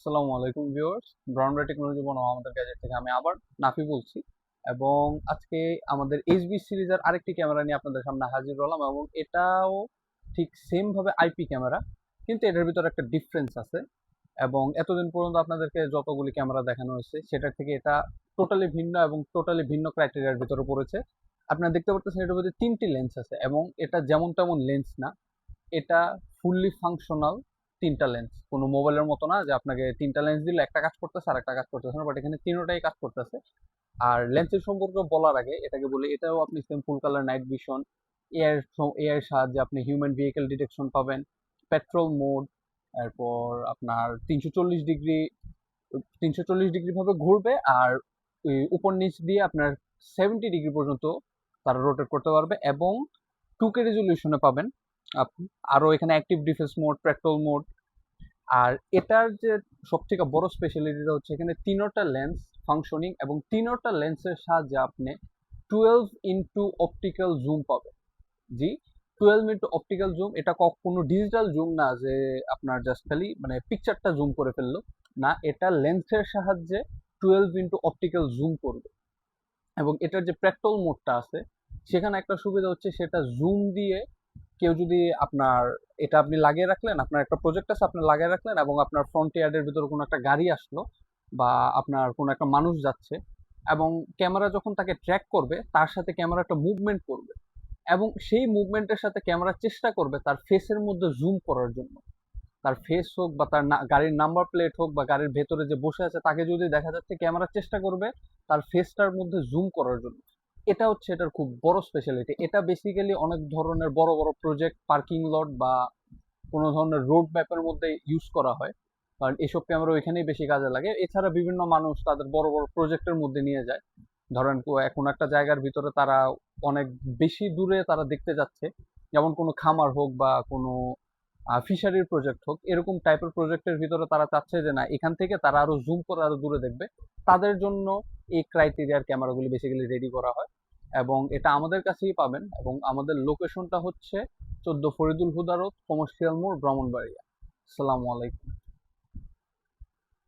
আসসালামু আলাইকুম viewers, ব্রাউনরা technology বনাম আমাদের গ্যাজেট থেকে আমি আবার নাফি বলছি। এবং আজকে আমাদের এইচবি সিরিজের আরেকটি ক্যামেরা নিয়ে আপনাদের সামনে হাজির হলাম, এবং এটাও ঠিক সেম ভাবে আইপি ক্যামেরা, কিন্তু এটার ভিতরে একটা ডিফারেন্স আছে। এবং এতদিন পর্যন্ত আপনাদেরকে যতগুলি ক্যামেরা দেখানো হয়েছে সেটার থেকে এটা টোটালি ভিন্ন এবং টোটালি ভিন্ন ক্রাইটেরিয়ার ভিতরে পড়েছে। আপনারা দেখতে পাচ্ছেন এটার মধ্যে তিনটি লেন্স আছে, এবং এটা যেমন তেমন লেন্স না, এটা ফুললি ফাংশনাল তিনটা লেন্স। কোনো মোবাইলের মতো না যে আপনাকে তিনটা লেন্স দিলে একটা কাজ করতেছে আর একটা কাজ করতেছে না, বাট এখানে তিনটাই কাজ করতেছে। আর লেন্সের সম্পর্কে বলার আগে এটাকে বলি, এটাও আপনি same full colour night vision, AI AI সাহায্যে আপনি হিউম্যান ভেহিকেল ডিটেকশন পাবেন, পেট্রোল মোড, এরপর আপনার 340 ডিগ্রি ভাবে ঘুরবে, আর উপর নিচ দিয়ে আপনার 70 ডিগ্রি পর্যন্ত তারা রোটেট করতে পারবে, এবং 2K রেজলিউশনে পাবেন আপনি। আরো এখানে active defence mode, petrol mode. আর এটার যে সবথেকে বড় স্পেশালিটিটা হচ্ছে এখানে তিনোটা লেন্স ফাংশনিং, এবং তিনোটা লেন্সের সাহায্যে আপনি 12 অপটিক্যাল জুম পাবেন। জি, 12 অপটিক্যাল জুম। এটা কোনো ডিজিটাল জুম না যে আপনার জাস্ট খালি মানে পিকচারটা জুম করে ফেললো, না, এটা লেন্সের সাহায্যে 12 অপটিক্যাল জুম করবে। এবং এটার যে পেট্রোল মোডটা আছে, সেখানে একটা সুবিধা হচ্ছে, সেটা জুম দিয়ে কেউ যদি আপনার এটা আপনি লাগিয়ে রাখলেন, আপনার একটা প্রজেক্ট আছে আপনি লাগিয়ে রাখলেন, এবং আপনার ফ্রন্ট ইয়ার্ডের ভিতরে কোনো একটা গাড়ি আসলো বা আপনার কোনো একটা মানুষ যাচ্ছে, এবং ক্যামেরা যখন তাকে ট্র্যাক করবে তার সাথে ক্যামেরা একটা মুভমেন্ট করবে, এবং সেই মুভমেন্টের সাথে ক্যামেরা চেষ্টা করবে তার ফেসের মধ্যে জুম করার জন্য। তার ফেস হোক বা তার গাড়ির নাম্বার প্লেট হোক বা গাড়ির ভেতরে যে বসে আছে তাকে যদি দেখা যাচ্ছে, ক্যামেরা চেষ্টা করবে তার ফেসটার মধ্যে জুম করার জন্য। এটা হচ্ছে এটার খুব বড় স্পেশালিটি। এটা বেসিক্যালি অনেক ধরনের বড় বড় প্রজেক্ট, পার্কিং লট বা কোনো ধরনের রোড ম্যাপের মধ্যে ইউজ করা হয়, কারণ এসব ক্যামেরা ওইখানেই বেশি কাজে লাগে। এছাড়া বিভিন্ন মানুষ তাদের বড় বড় প্রজেক্টের মধ্যে নিয়ে যায়। ধরেন এখন একটা জায়গার ভিতরে তারা অনেক বেশি দূরে তারা দেখতে যাচ্ছে, যেমন কোনো খামার হোক বা কোনো ফিশারির প্রজেক্ট হোক, এরকম টাইপের প্রজেক্টের ভিতরে তারা চাচ্ছে যে না, এখান থেকে তারা আরো জুম করে আরো দূরে দেখবে। তাদের জন্য এই ক্রাইটেরিয়ার ক্যামেরাগুলি বেসিক্যালি রেডি করা হয়, এবং এটা আমাদের কাছেই পাবেন। এবং আমাদের লোকেশনটা হচ্ছে 14 ফরিদুল হুদা রোড, কমার্শিয়াল মোড়, ব্রাহ্মণবাড়িয়া। আসসালামু আলাইকুম।